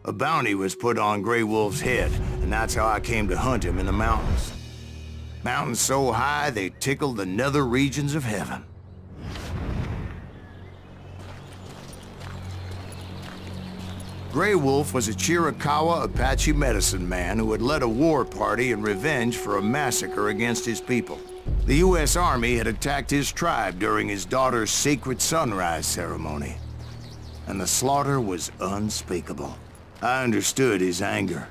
A bounty was put on Grey Wolf's head, and that's how I came to hunt him in the mountains. Mountains so high they tickled the nether regions of heaven. Grey Wolf was a Chiricahua Apache medicine man who had led a war party in revenge for a massacre against his people. The U.S. Army had attacked his tribe during his daughter's sacred sunrise ceremony, and the slaughter was unspeakable. I understood his anger,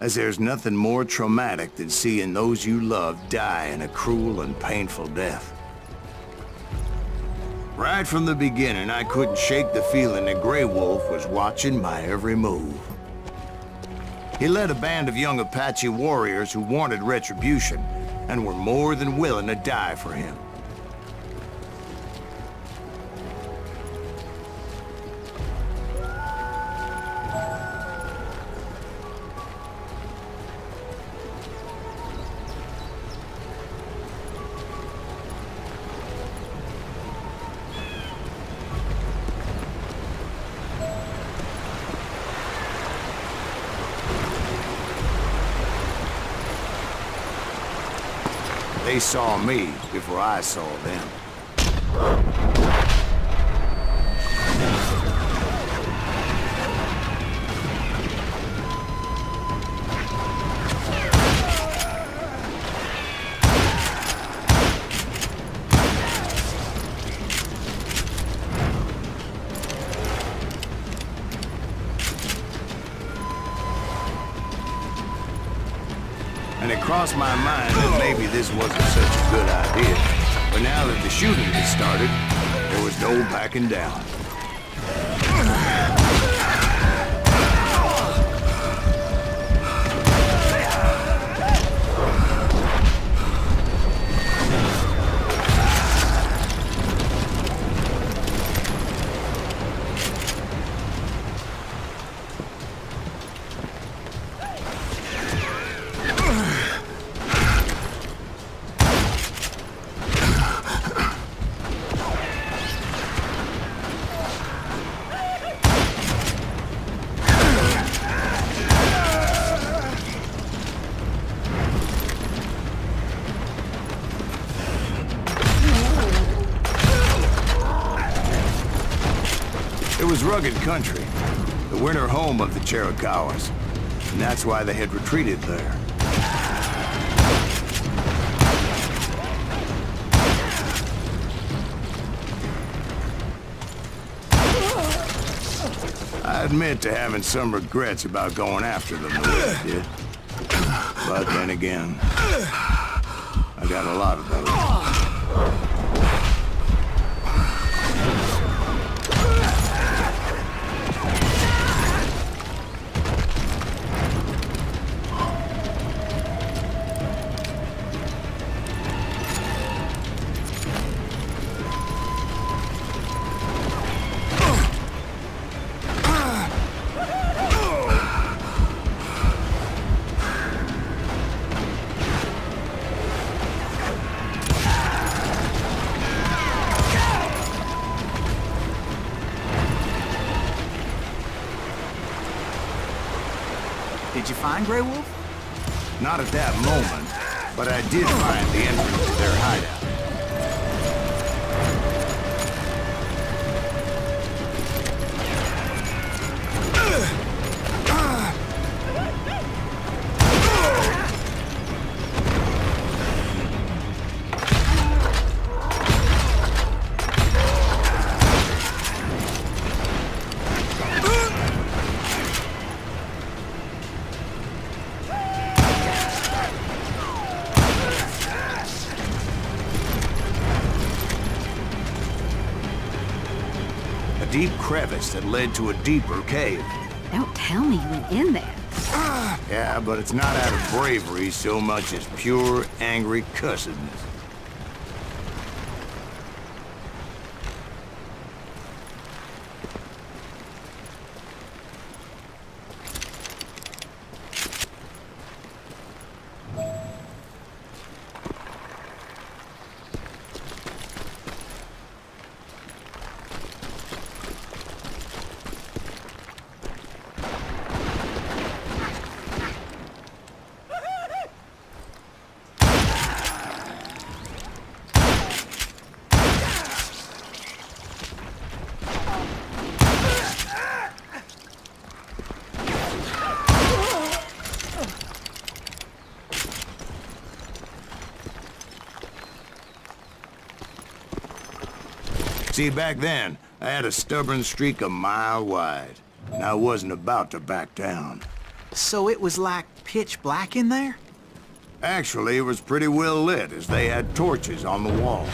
as there's nothing more traumatic than seeing those you love die in a cruel and painful death. Right from the beginning, I couldn't shake the feeling that Grey Wolf was watching my every move. He led a band of young Apache warriors who wanted retribution and were more than willing to die for him. They saw me before I saw them. And it crossed my mind that maybe this wasn't such a good idea. But now that the shooting had started, there was no backing down. It was rugged country, the winter home of the Chiricahuas, and that's why they had retreated there. I admit to having some regrets about going after them the way I did. But then again, I got a lot of those. Did you find Grey Wolf? Not at that moment, but I did find the entrance to their hideout. Deep crevice that led to a deeper cave. Don't tell me you went in there. Yeah, but it's not out of bravery so much as pure, angry cussedness. See, back then, I had a stubborn streak a mile wide, and I wasn't about to back down. So it was like pitch black in there? Actually, it was pretty well lit, as they had torches on the wall.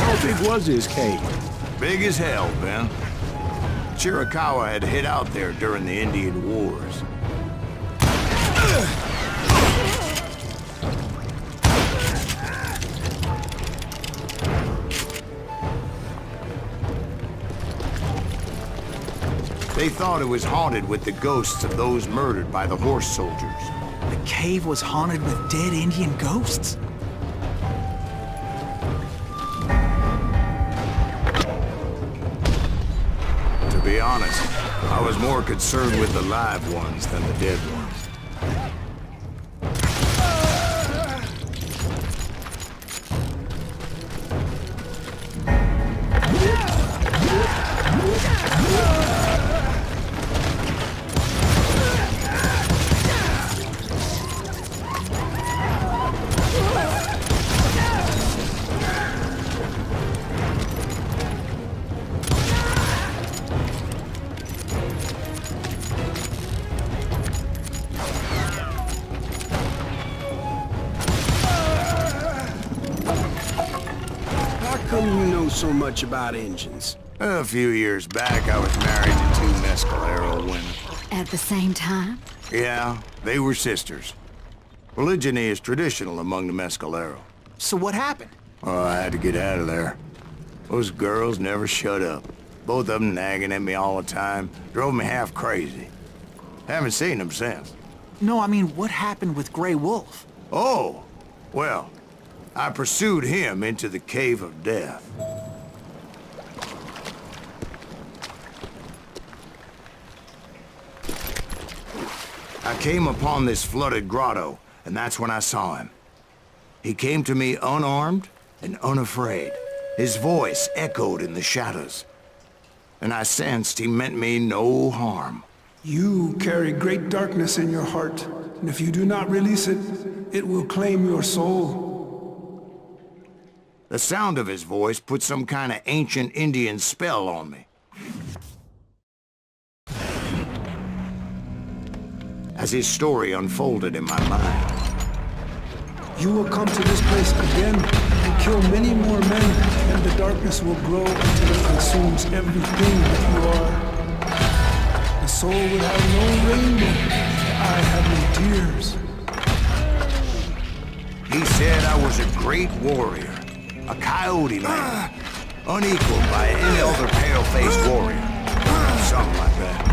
How big was his cave? Big as hell, Ben. Chiricahua had hid out there during the Indian Wars. They thought it was haunted with the ghosts of those murdered by the horse soldiers. The cave was haunted with dead Indian ghosts? To be honest, I was more concerned with the live ones than the dead ones. How come you know so much about engines? A few years back, I was married to two Mescalero women. At the same time? Yeah, they were sisters. Polygyny is traditional among the Mescalero. So what happened? Oh, I had to get out of there. Those girls never shut up. Both of them nagging at me all the time. Drove me half crazy. Haven't seen them since. No, I mean, what happened with Grey Wolf? Oh, well, I pursued him into the Cave of Death. I came upon this flooded grotto, and that's when I saw him. He came to me unarmed and unafraid. His voice echoed in the shadows, and I sensed he meant me no harm. You carry great darkness in your heart, and if you do not release it, it will claim your soul. The sound of his voice put some kind of ancient Indian spell on me. As his story unfolded in my mind, You will come to this place again and kill many more men, and the darkness will grow until it consumes everything that you are. The soul will have no rainbow, the eye have no tears. he said I was a great warrior, a coyote man, unequaled by any other pale-faced warrior. Something like that.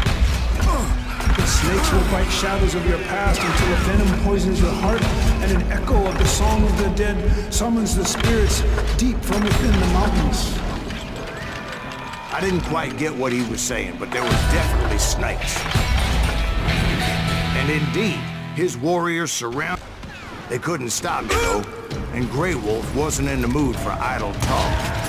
The snakes will bite shadows of your past until a venom poisons your heart, and an echo of the song of the dead summons the spirits deep from within the mountains. I didn't quite get what he was saying, but there was definitely snakes. And indeed, his warriors surround... They couldn't stop me, though, and Grey Wolf wasn't in the mood for idle talk.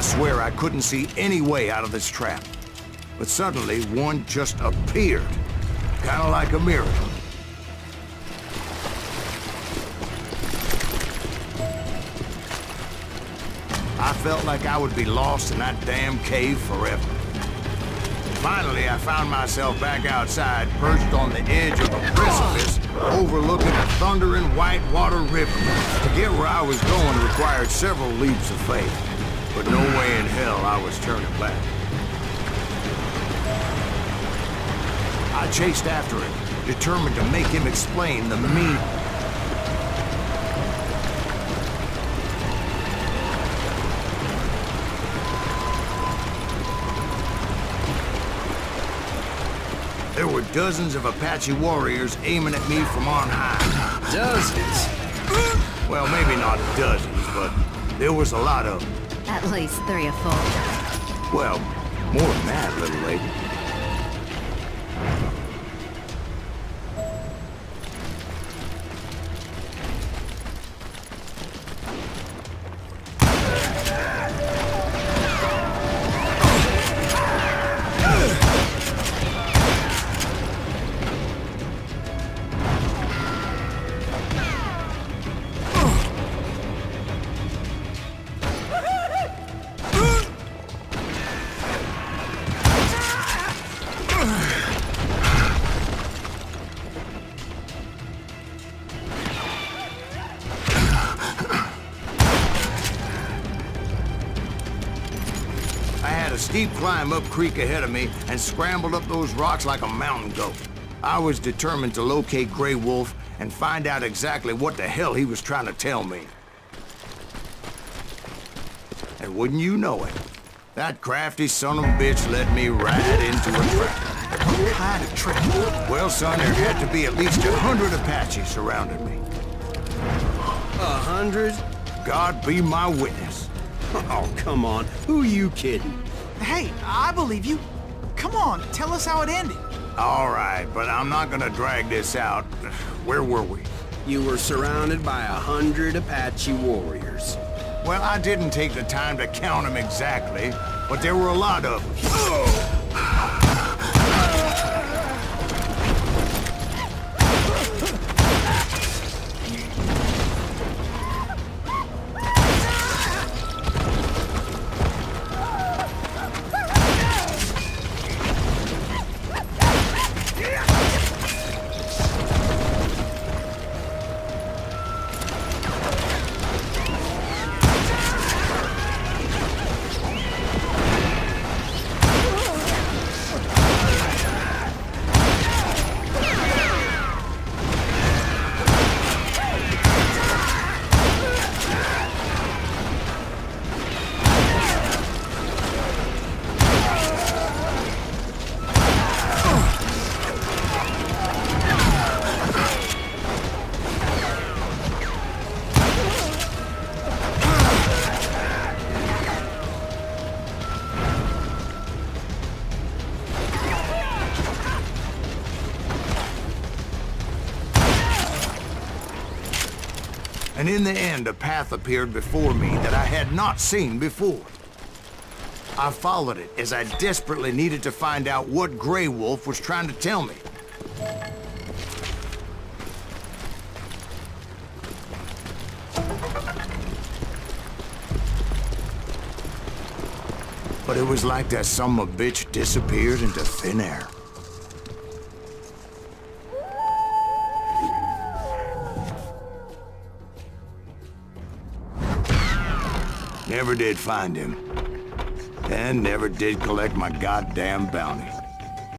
swear I couldn't see any way out of this trap. But suddenly, one just appeared. Kinda like a miracle. I felt like I would be lost in that damn cave forever. Finally, I found myself back outside, perched on the edge of a precipice, overlooking a thundering whitewater river. To get where I was going required several leaps of faith, but no way in hell I was turning back. I chased after him, determined to make him explain the meaning. There were dozens of Apache warriors aiming at me from on high. Dozens? Well, maybe not dozens, but there was a lot of them. At least 3 or 4. Well, more than that, little lady. A steep climb up creek ahead of me and scrambled up those rocks like a mountain goat. I was determined to locate Grey Wolf and find out exactly what the hell he was trying to tell me. And wouldn't you know it, that crafty son of a bitch led me right into a trap. What kind of trick? Well, son, there had to be at least 100 Apaches surrounding me. 100? God be my witness. Oh, come on. Who you kidding? Hey, I believe you. Come on, tell us how it ended. All right, but I'm not gonna drag this out. Where were we? You were surrounded by 100 Apache warriors. Well, I didn't take the time to count them exactly, but there were a lot of them. And in the end, a path appeared before me that I had not seen before. I followed it as I desperately needed to find out what Grey Wolf was trying to tell me. But it was like that son of a bitch disappeared into thin air. Never did find him. And never did collect my goddamn bounty.